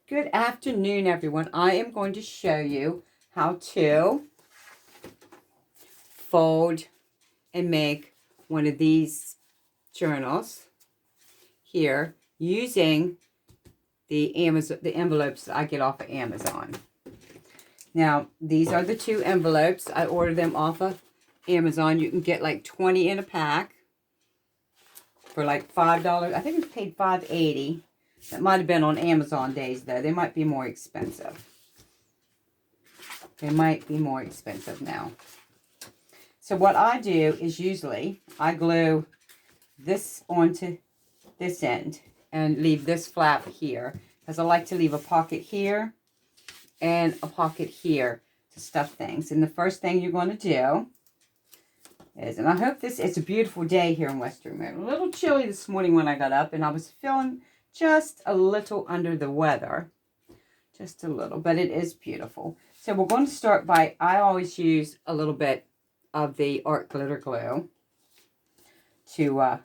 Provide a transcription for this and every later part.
Good afternoon, everyone. I am going to show you how to fold and make one of these journals here using the envelopes that I get off of Amazon. Now, these are the two envelopes. I ordered them off of Amazon. You can get like 20 in a pack for like $5. I think it's paid $5.80. That might have been on Amazon days, though. They might be more expensive. They might be more expensive now. So what I do is usually I glue this onto this end and leave this flap here, because I like to leave a pocket here and a pocket here to stuff things. And the first thing you're going to do is, and I hope it's a beautiful day here in Western Maryland. A little chilly this morning when I got up, and I was feeling just a little under the weather. Just a little, but it is beautiful. So we're going to start by, I always use a little bit of the art glitter glue to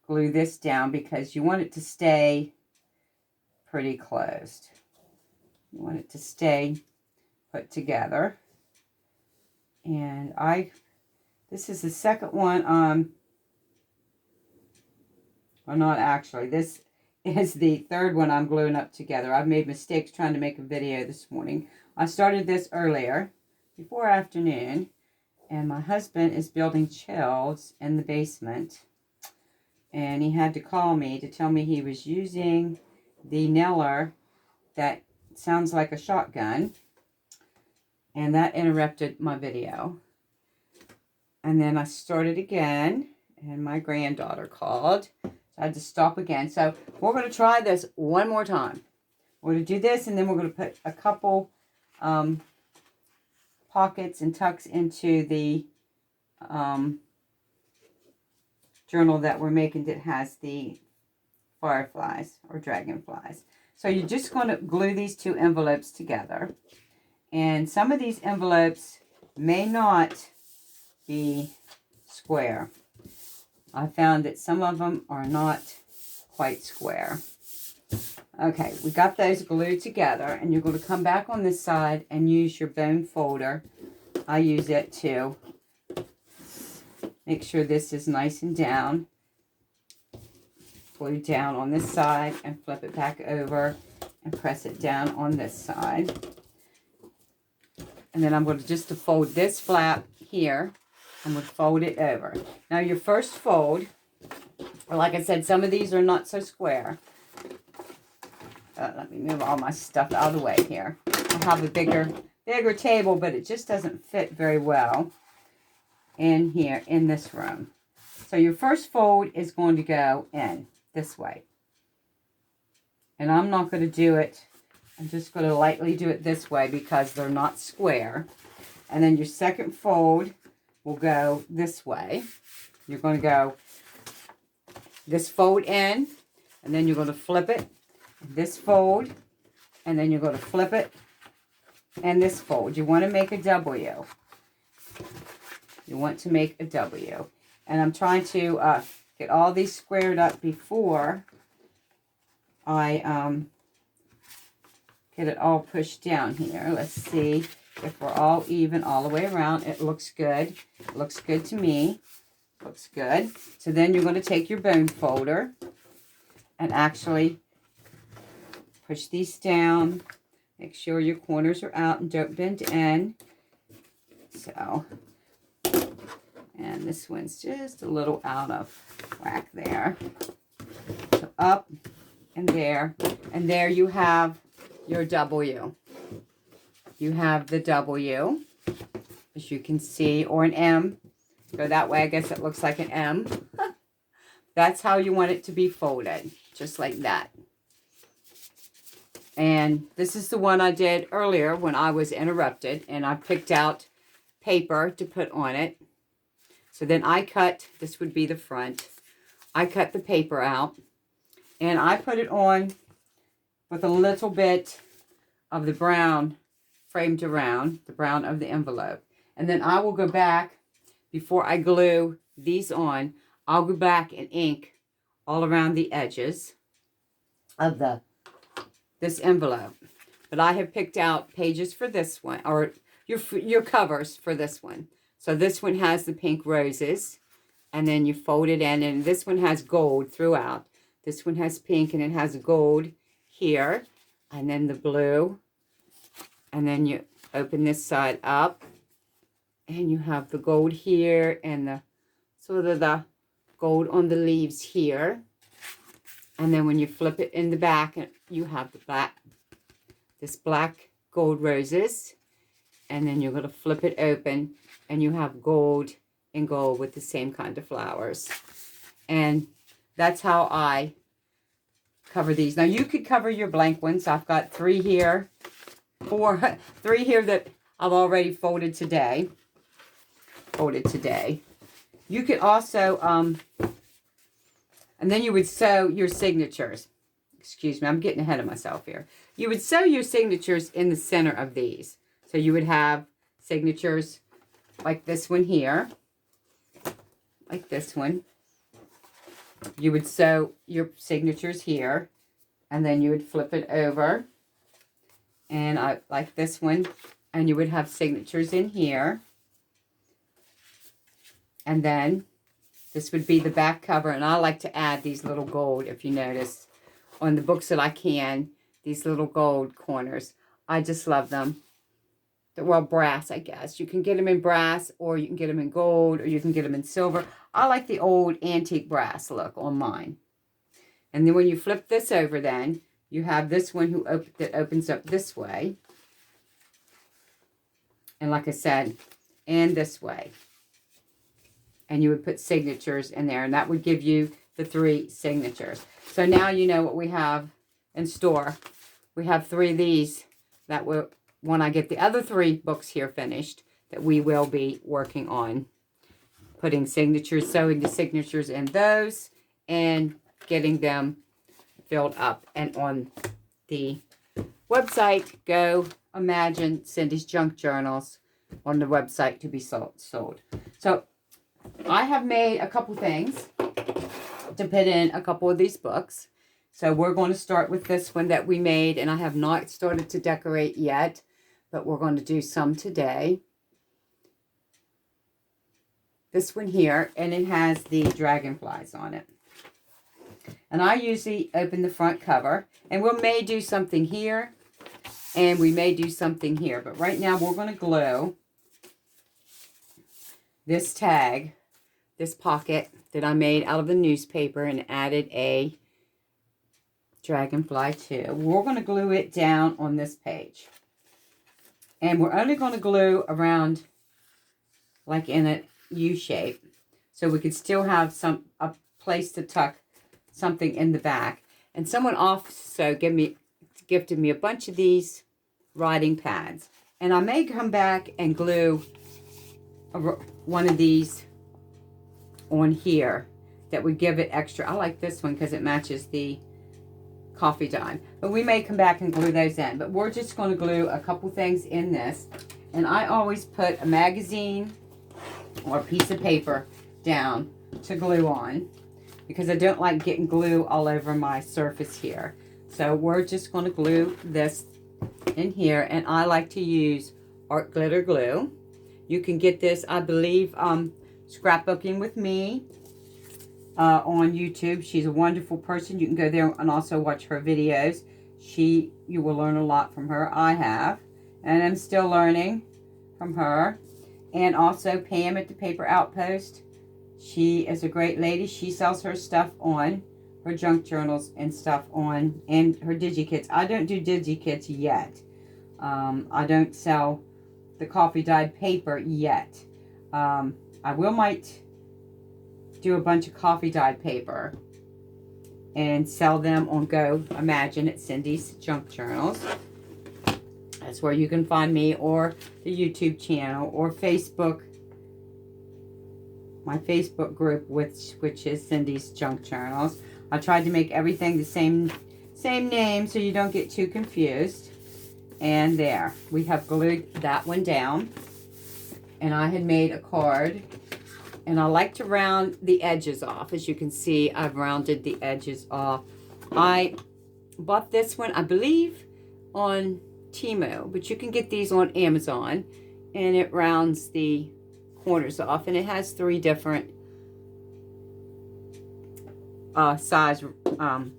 glue this down, because you want it to stay pretty closed. You want it to stay put together. And this is the second one, well, not actually, this is the third one I'm gluing up together. I've made mistakes trying to make a video this morning. I started this earlier, before afternoon, and my husband is building shelves in the basement, and he had to call me to tell me he was using the nailer that sounds like a shotgun, and that interrupted my video. And then I started again, and my granddaughter called. I had to stop again. So we're going to try this one more time. We're going to do this, and then we're going to put a couple pockets and tucks into the journal that we're making that has the fireflies or dragonflies. So you're just going to glue these two envelopes together. And some of these envelopes may not be square. I found that some of them are not quite square. Okay, we got those glued together, and you're going to come back on this side and use your bone folder. I use it to make sure this is nice and down. Glue down on this side and flip it back over and press it down on this side. And then I'm going to just fold this flap here. I'm going to fold it over. Now your first fold, or like I said, some of these are not so square. Let me move all my stuff out of the way here. I have a bigger table, but it just doesn't fit very well in here in this room. So your first fold is going to go in this way. And I'm not going to do it. I'm just going to lightly do it this way because they're not square. And then your second fold will go this way. You're going to go this fold in, and then you're going to flip it, this fold, and then you're going to flip it, and this fold. You want to make a W. You want to make a W. And I'm trying to get all these squared up before I get it all pushed down here. Let's see if we're all even all the way around. It looks good. It looks good to me. Looks good. So then you're going to take your bone folder and actually push these down. Make sure your corners are out and don't bend in. So, and this one's just a little out of whack there. So up and there you have your W. You have the W, as you can see, or an M. Go that way, I guess it looks like an M. That's how you want it to be folded, just like that. And this is the one I did earlier when I was interrupted, and I picked out paper to put on it. So then I cut, this would be the front, I cut the paper out, and I put it on with a little bit of the brown framed around, the brown of the envelope. And then I will go back, before I glue these on, I'll go back and ink all around the edges of the this envelope. But I have picked out pages for this one, or your covers for this one. So this one has the pink roses, and then you fold it in, and this one has gold throughout. This one has pink, and it has gold here, and then the blue. And then you open this side up, and you have the gold here, and the sort of the gold on the leaves here. And then when you flip it in the back, you have the this black gold roses. And then you're going to flip it open, and you have gold and gold with the same kind of flowers. And that's how I cover these. Now, you could cover your blank ones. I've got 3 here. 3 here that I've already folded today. You could also, and then you would sew your signatures. Excuse me, I'm getting ahead of myself here. You would sew your signatures in the center of these. So you would have signatures like this one here, like this one. You would sew your signatures here, and then you would flip it over. And I like this one, and you would have signatures in here. And then this would be the back cover, and I like to add these little gold, if you notice, on the books that I can, these little gold corners. I just love them. Well, brass, I guess. You can get them in brass, or you can get them in gold, or you can get them in silver. I like the old antique brass look on mine. And then when you flip this over, then you have this one that opens up this way. And like I said, and this way. And you would put signatures in there, and that would give you the 3 signatures. So now you know what we have in store. We have 3 of these that will, when I get the other 3 books here finished, that we will be working on. Putting signatures, sewing the signatures in those, and getting them filled up. And on the website, go Imagine Cindy's Junk Journals on the website to be sold. So I have made a couple things to put in a couple of these books. So we're going to start with this one that we made, and I have not started to decorate yet, but we're going to do some today. This one here, and it has the dragonflies on it. And I usually open the front cover, and we may do something here, and we may do something here. But right now we're going to glue this tag, this pocket that I made out of the newspaper and added a dragonfly to. We're going to glue it down on this page. And we're only going to glue around like in a U shape, so we could still have a place to tuck something in the back. And someone also gifted me a bunch of these writing pads, and I may come back and glue one of these on here that would give it extra. I like this one because it matches the coffee dime, but we may come back and glue those in. But we're just going to glue a couple things in this, and I always put a magazine or a piece of paper down to glue on, because I don't like getting glue all over my surface here. So we're just going to glue this in here, and I like to use art glitter glue. You can get this, I believe, Scrapbooking with Me on YouTube. She's a wonderful person. You can go there and also watch her videos. You will learn a lot from her. I have, and I'm still learning from her. And also Pam at the Paper Outpost. She is a great lady. She sells her stuff on her junk journals and stuff on, and her DigiKits. I don't do DigiKits yet. I don't sell the coffee dyed paper yet. I might do a bunch of coffee dyed paper and sell them on Go Imagine at Cindy's Junk Journals. That's where you can find me, or the YouTube channel, or Facebook, my Facebook group, which is Cindy's Junk Journals. I tried to make everything the same name so you don't get too confused. And there, we have glued that one down. And I had made a card, and I like to round the edges off. As you can see, I've rounded the edges off. I bought this one, I believe, on Temu, but you can get these on Amazon, and it rounds the corners off, and it has 3 different size on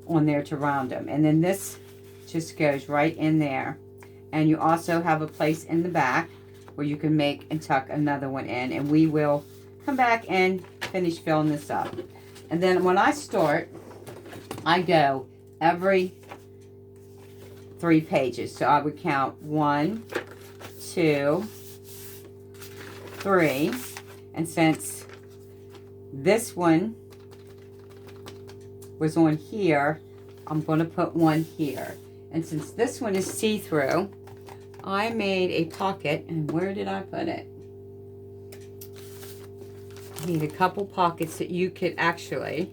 there to round them. And then this just goes right in there, and you also have a place in the back where you can make and tuck another one in, and we will come back and finish filling this up. And then when I start, I go every 3 pages. So I would count 1, 2, 3, and since this one was on here, I'm going to put 1 here. And since this one is see-through, I made a pocket. And where did I put it? I need a couple pockets that you could actually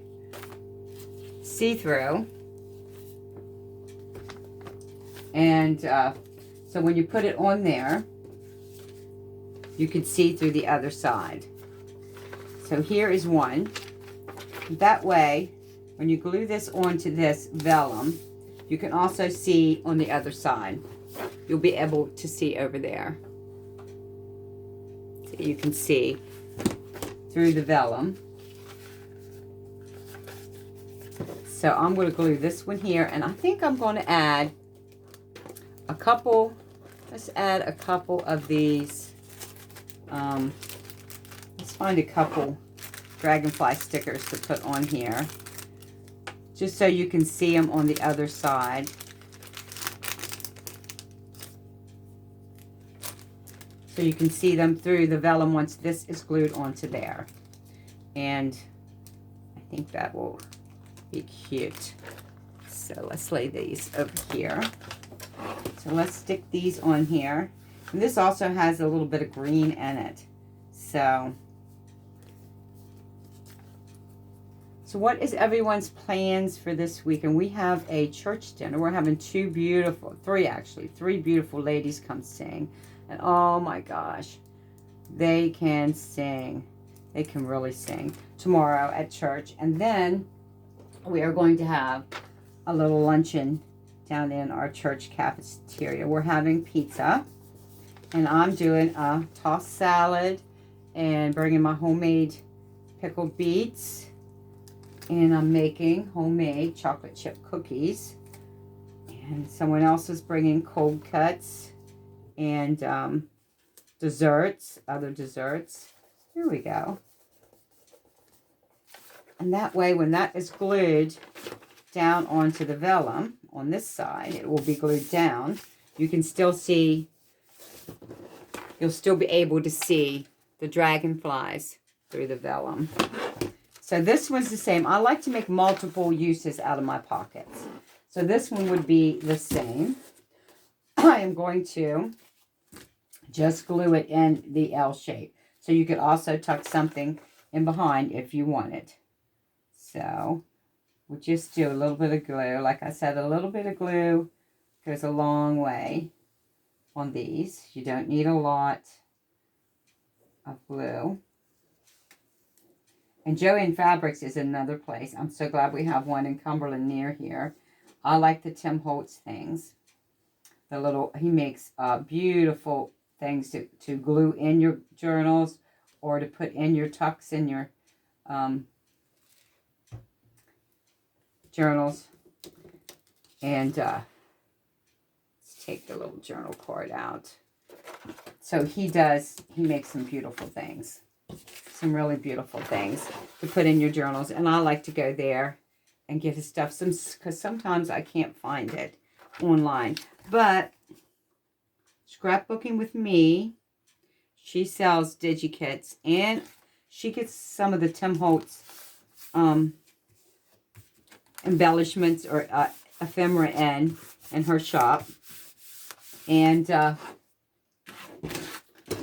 see through. And so when you put it on there, you can see through the other side. So here is one. That way, when you glue this onto this vellum, you can also see on the other side. You'll be able to see over there. So you can see through the vellum. So I'm going to glue this one here, and I think I'm going to add a couple, let's add a couple of these, let's find a couple dragonfly stickers to put on here, just so you can see them on the other side. So you can see them through the vellum once this is glued onto there. And I think that will be cute. So let's lay these over here. So let's stick these on here. And this also has a little bit of green in it. So what is everyone's plans for this week? And we have a church dinner. We're having three beautiful ladies come sing. And oh my gosh, they can sing. They can really sing tomorrow at church. And then we are going to have a little luncheon down in our church cafeteria. We're having pizza. And I'm doing a tossed salad and bringing my homemade pickled beets. And I'm making homemade chocolate chip cookies. And someone else is bringing cold cuts and desserts, other desserts. Here we go. And that way, when that is glued down onto the vellum on this side, it will be glued down. You can still see, you'll still be able to see the dragonflies through the vellum. So this one's the same. I like to make multiple uses out of my pockets. So this one would be the same. I am going to just glue it in the L shape. So you could also tuck something in behind if you wanted. So we'll just do a little bit of glue. Like I said, a little bit of glue goes a long way on these. You don't need a lot of glue. And Joann Fabrics is another place. I'm so glad we have one in Cumberland near here. I like the Tim Holtz things. He makes beautiful things to glue in your journals or to put in your tucks in your journals. And let's take the little journal card out. So he makes some beautiful things. Some really beautiful things to put in your journals. And I like to go there and get his stuff, because sometimes I can't find it online. But Scrapbooking with Me, she sells DigiKits, and she gets some of the Tim Holtz embellishments or ephemera in her shop. And so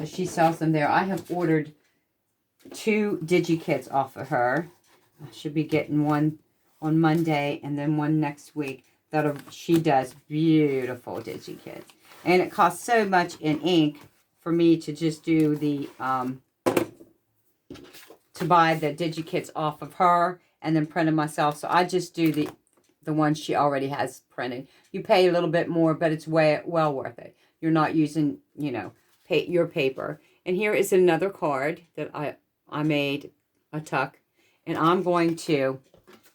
she sells them there. I have ordered 2 DigiKits off of her. I should be getting one on Monday and then one next week. She does beautiful DigiKits. And it costs so much in ink for me to just do the, to buy the DigiKits off of her and then print them myself. So I just do the one she already has printed. You pay a little bit more, but it's well worth it. You're not using, you know, your paper. And here is another card that I made a tuck. And I'm going to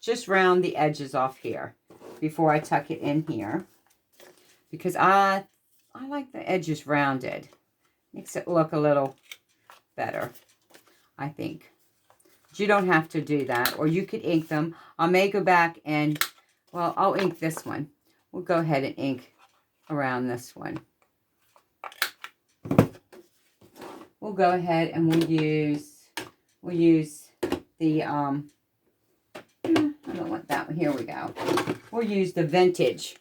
just round the edges off here before I tuck it in here. Because I like the edges rounded. Makes it look a little better, I think. But you don't have to do that. Or you could ink them. I may go back and, well, I'll ink this one. We'll go ahead and ink around this one. We'll go ahead and we'll use the, I don't want that one. Here we go. We'll use the Vintage.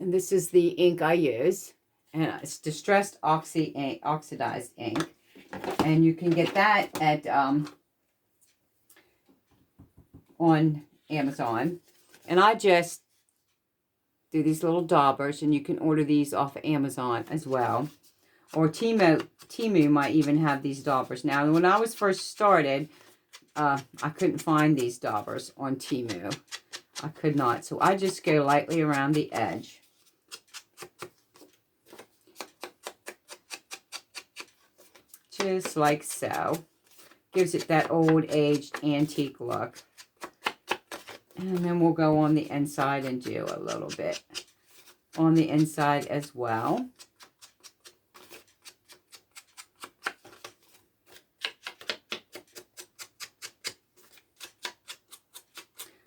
And this is the ink I use. And it's Distressed Oxidized ink. And you can get that at on Amazon. And I just do these little daubers. And you can order these off of Amazon as well. Or Temu might even have these daubers. Now, when I was first started, I couldn't find these daubers on Temu. I could not. So I just go lightly around the edge. Just like so. Gives it that old aged antique look. And then we'll go on the inside and do a little bit on the inside as well.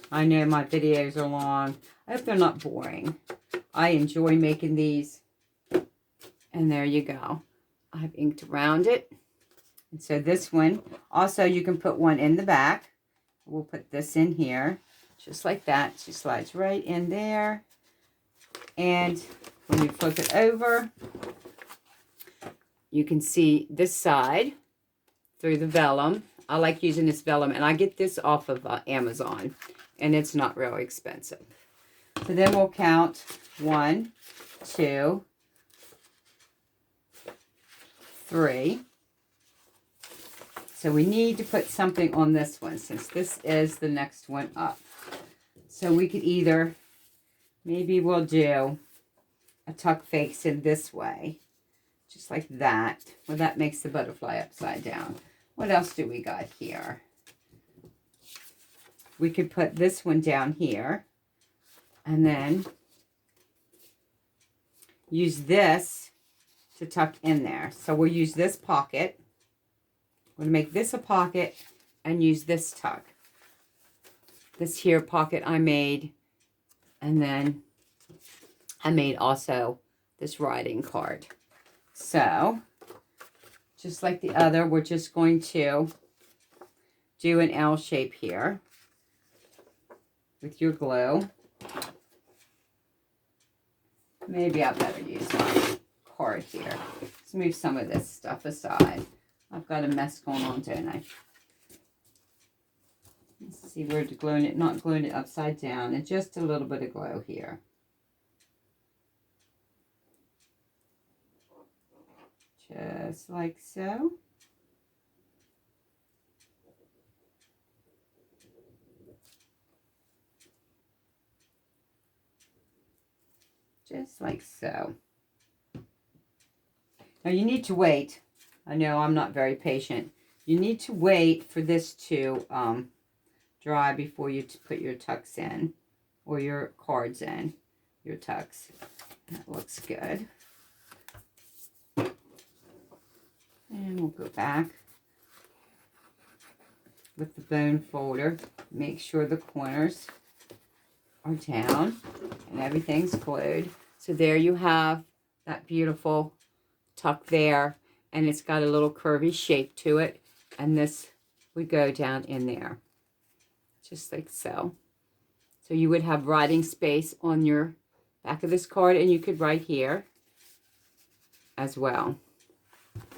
I know my videos are long. I hope they're not boring. I enjoy making these. And there you go. I've inked around it. And so this one, also you can put one in the back. We'll put this in here, just like that. She slides right in there. And when you flip it over, you can see this side through the vellum. I like using this vellum, and I get this off of Amazon, and it's not really expensive. So then we'll count 1, 2, 3. So we need to put something on this one, since this is the next one up. So we could either, maybe we'll do a tuck face in this way, just like that. Well, that makes the butterfly upside down. What else do we got here? We could put this one down here, and then use this to tuck in there. So we'll use this pocket. We're going to make this a pocket and use this tuck. This here pocket I made, and then I made also this writing card. So, just like the other, we're just going to do an L shape here with your glue. Maybe I better use my card here. Let's move some of this stuff aside. I've got a mess going on, don't I? Let's see where to glue it, not gluing it upside down, and just a little bit of glue here. Just like so. Just like so. Now you need to wait. I know I'm not very patient. You need to wait for this to dry before you put your tucks in, or your cards in, your tucks. That looks good. And we'll go back with the bone folder. Make sure the corners are down and everything's glued. So there you have that beautiful tuck there. And it's got a little curvy shape to it. And this would go down in there. Just like so. So you would have writing space on your back of this card. And you could write here as well.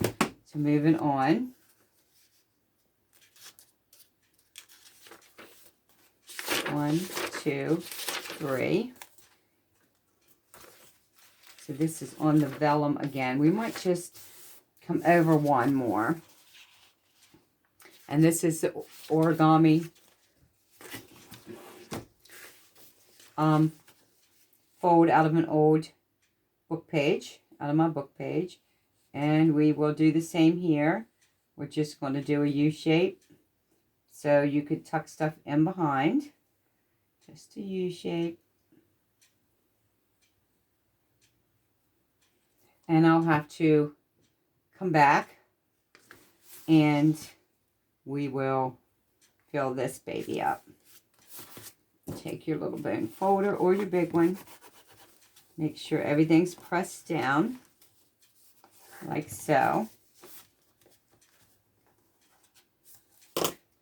So moving on. One, two, three. So this is on the vellum again. We might just come over one more. And this is the origami fold out of an old book page, out of my book page. And we will do the same here. We're just going to do a U shape. So you could tuck stuff in behind. Just a U shape. And I'll have to come back and we will fill this baby up. Take your little bone folder or your big one. Make sure everything's pressed down like so.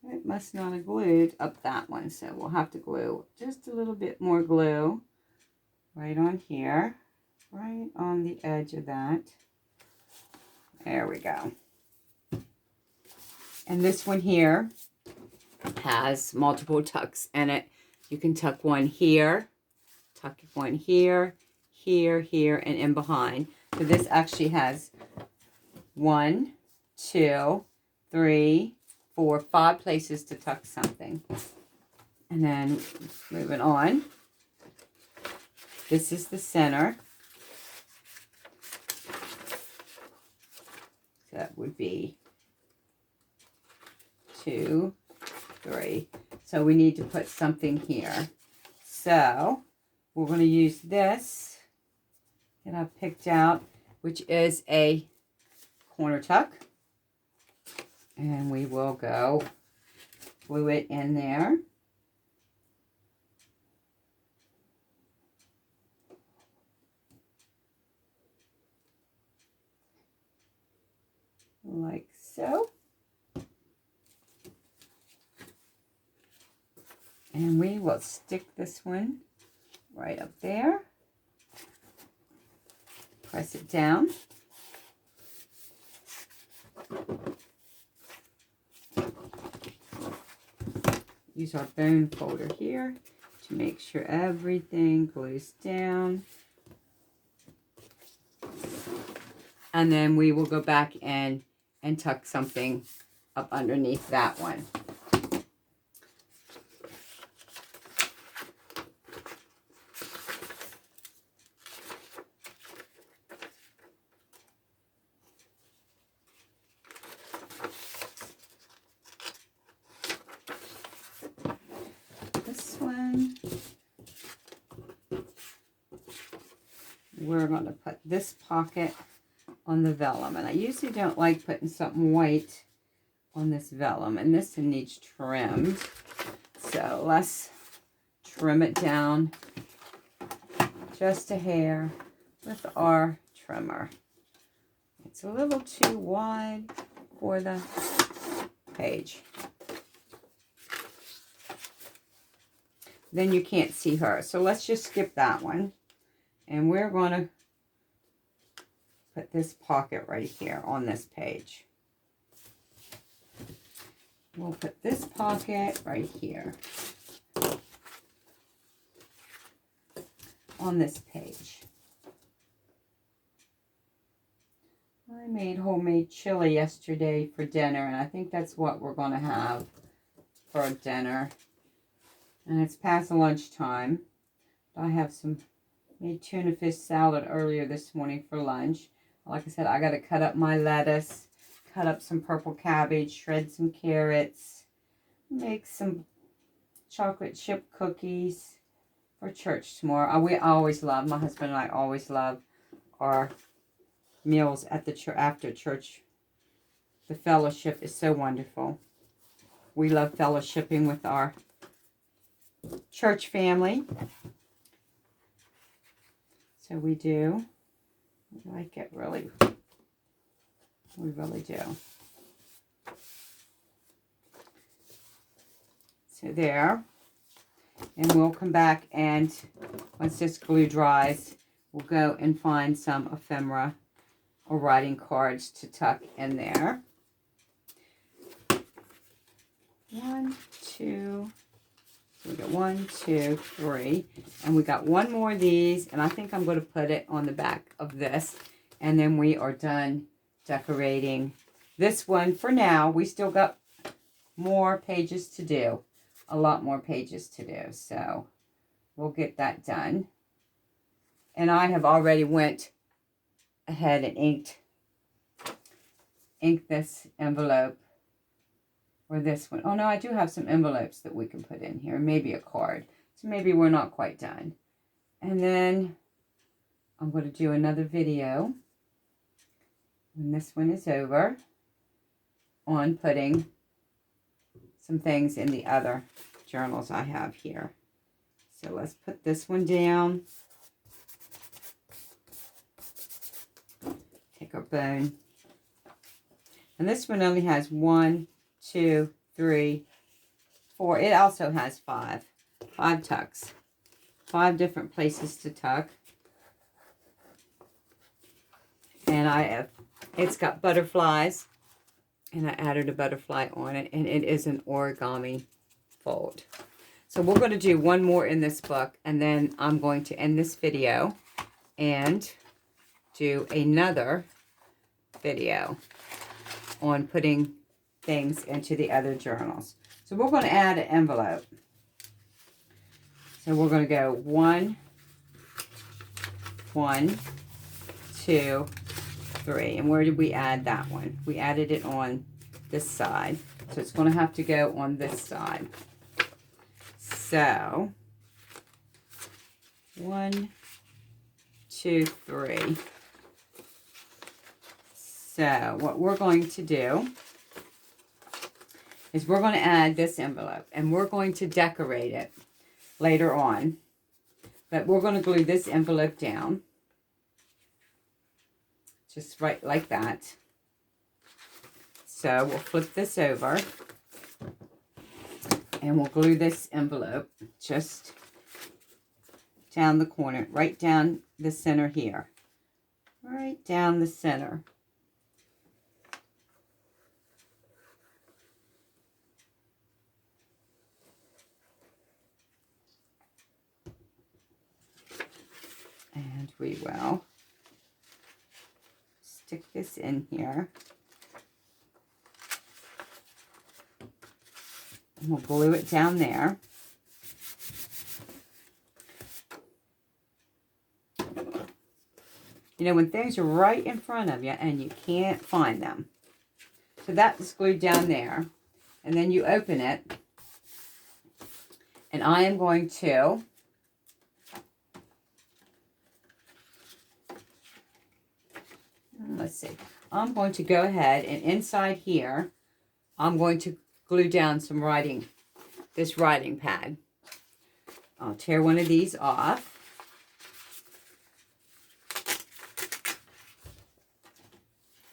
It must not have glued up that one, so we'll have to glue just a little bit more glue right on here, right on the edge of that. There we go. And this one here has multiple tucks in it. You can tuck one here, tuck one here, here, here, and in behind. So this actually has 1, 2, 3, 4, 5 places to tuck something. And then moving on. This is the center. So that would be 2, 3. So we need to put something here. So we're going to use this that I've picked out, which is a corner tuck. And we will go glue it in there. Like so. And we will stick this one right up there. Press it down. Use our bone folder here to make sure everything glues down. And then we will go back in and tuck something up underneath that one. This one, we're going to put this pocket on the vellum. And I usually don't like putting something white on this vellum. And this one needs trimmed. So let's trim it down just a hair with our trimmer. It's a little too wide for the page. Then you can't see her. So let's just skip that one. And we're going to put this pocket right here on this page. We'll put this pocket right here on this page. I made homemade chili yesterday for dinner, and I think that's what we're going to have for dinner. And it's past lunchtime. I have made tuna fish salad earlier this morning for lunch. Like I said, I got to cut up my lettuce, cut up some purple cabbage, shred some carrots, make some chocolate chip cookies for church tomorrow. We always love, my husband and I always love our meals at the church, after church. The fellowship is so wonderful. We love fellowshipping with our church family. So we do. We like it, really. We really do. So there. And we'll come back and once this glue dries, we'll go and find some ephemera or writing cards to tuck in there. 1, 2, so we got 1, 2, 3, and we got one more of these, and I think I'm going to put it on the back of this, and then we are done decorating this one for now. We still got more pages to do, a lot more pages to do, so we'll get that done. And I have already went ahead and inked this envelope, or this one. Oh no, I do have some envelopes that we can put in here, maybe a card. So maybe we're not quite done. And then I'm going to do another video when this one is over on putting some things in the other journals I have here. So let's put this one down. Take our bone. And this one only has 1, 2, 3, 4. It also has 5 tucks. 5 different places to tuck. And it's got butterflies. And I added a butterfly on it. And it is an origami fold. So we're going to do one more in this book. And then I'm going to end this video and do another video on putting things into the other journals. So we're going to add an envelope. So we're going to go 1, 1, 2, 3. And where did we add that one? We added it on this side. So it's going to have to go on this side. So 1, 2, 3. So what we're going to do is we're going to add this envelope, and we're going to decorate it later on. But we're going to glue this envelope down, just right like that. So we'll flip this over, and we'll glue this envelope just down the corner, right down the center here. Right down the center. And we will stick this in here. And we'll glue it down there. You know, when things are right in front of you and you can't find them. So that's glued down there. And then you open it. And I am going to let's see. I'm going to go ahead and inside here, I'm going to glue down some this writing pad. I'll tear one of these off.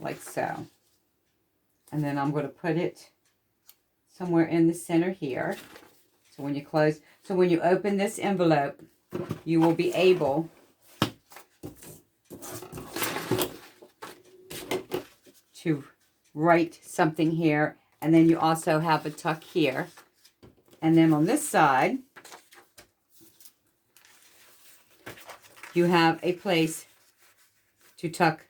Like so. And then I'm going to put it somewhere in the center here. So when you open this envelope, you will be able to write something here, and then you also have a tuck here, and then on this side you have a place to tuck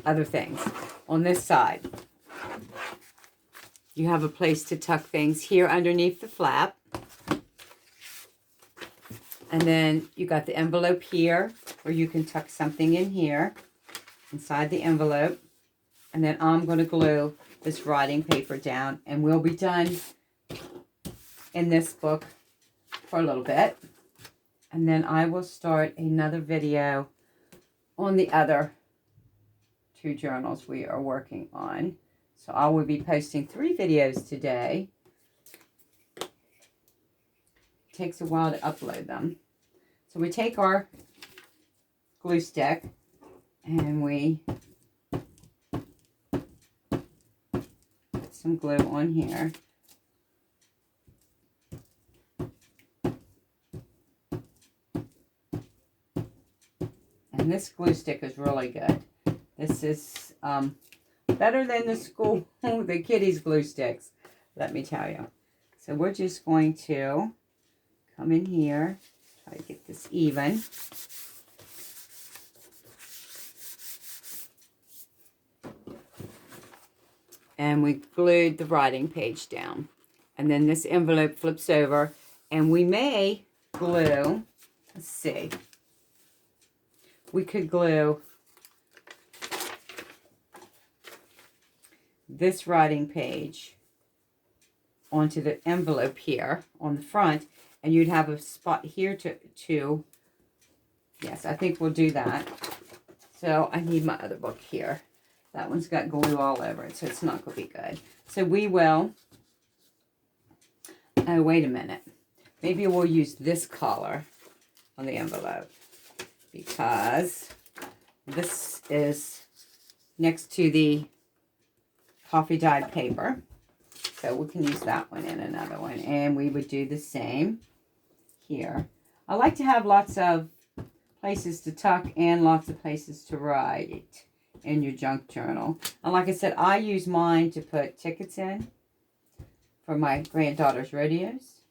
other things. On this side you have a place to tuck things here underneath the flap, and then you got the envelope here where you can tuck something in here inside the envelope. And then I'm going to glue this writing paper down, and we'll be done in this book for a little bit. And then I will start another video on the other 2 journals we are working on. So I will be posting 3 videos today. It takes a while to upload them. So we take our glue stick and we some glue on here. And this glue stick is really good. This is better than the kiddies glue sticks, let me tell you. So we're just going to come in here, try to get this even. And we glued the writing page down. And then this envelope flips over, and we may glue, let's see, we could glue this writing page onto the envelope here on the front, and you'd have a spot here to yes, I think we'll do that. So I need my other book here. That one's got glue all over it, so it's not going to be good. So we will, oh, wait a minute. Maybe we'll use this color on the envelope because this is next to the coffee dyed paper. So we can use that one and another one. And we would do the same here. I like to have lots of places to tuck and lots of places to write in your junk journal. And like I said, I use mine to put tickets in for my granddaughter's rodeos,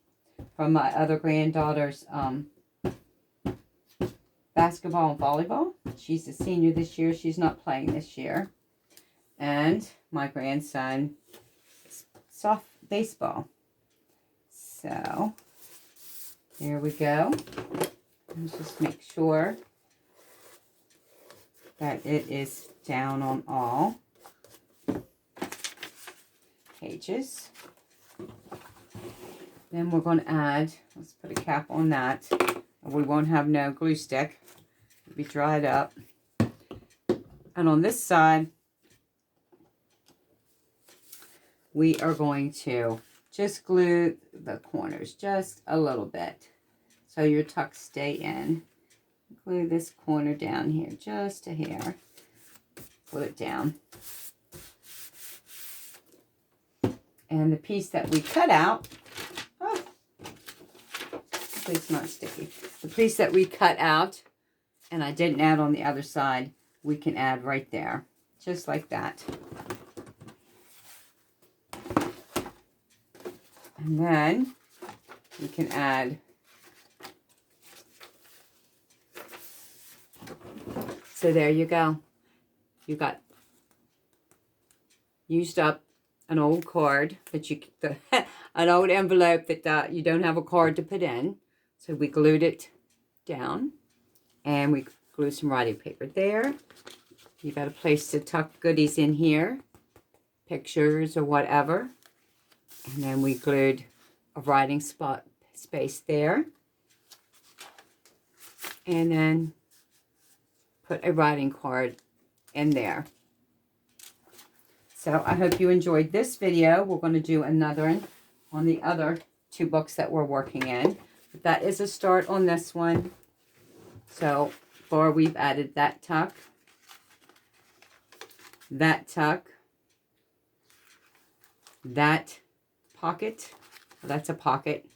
for my other granddaughter's basketball and volleyball. She's a senior this year. She's not playing this year. And my grandson soft baseball. So here we go. Let's just make sure that it is down on all pages. Then we're going to add, let's put a cap on that. We won't have no glue stick. It'll be dried up. And on this side, we are going to just glue the corners just a little bit so your tucks stay in. Glue this corner down here just a hair. Glue it down. And the piece that we cut out, oh, hopefully it's not sticky. The piece that we cut out, and I didn't add on the other side, we can add right there, just like that. And then we can add so there you go. You got used up an old card that you an old envelope that you don't have a card to put in. So we glued it down and we glued some writing paper there. You got a place to tuck goodies in here, pictures or whatever. And then we glued a writing space there. And then put a writing card in there. So I hope you enjoyed this video. We're going to do another one on the other two books that we're working in. But that is a start on this one. So far we've added that tuck, that pocket, that's a pocket,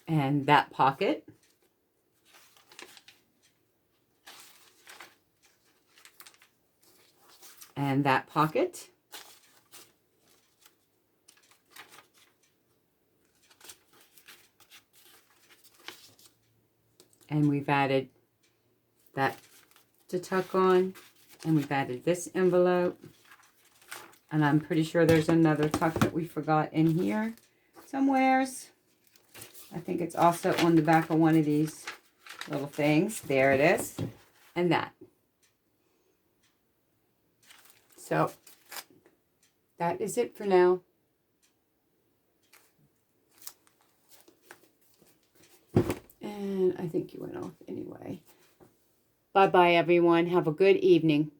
and that pocket, and that pocket, and we've added that to tuck on, and we've added this envelope, and I'm pretty sure there's another tuck that we forgot in here somewheres. I think it's also on the back of one of these little things. There it is, and that. So that is it for now. And I think you went off anyway. Bye-bye, everyone. Have a good evening.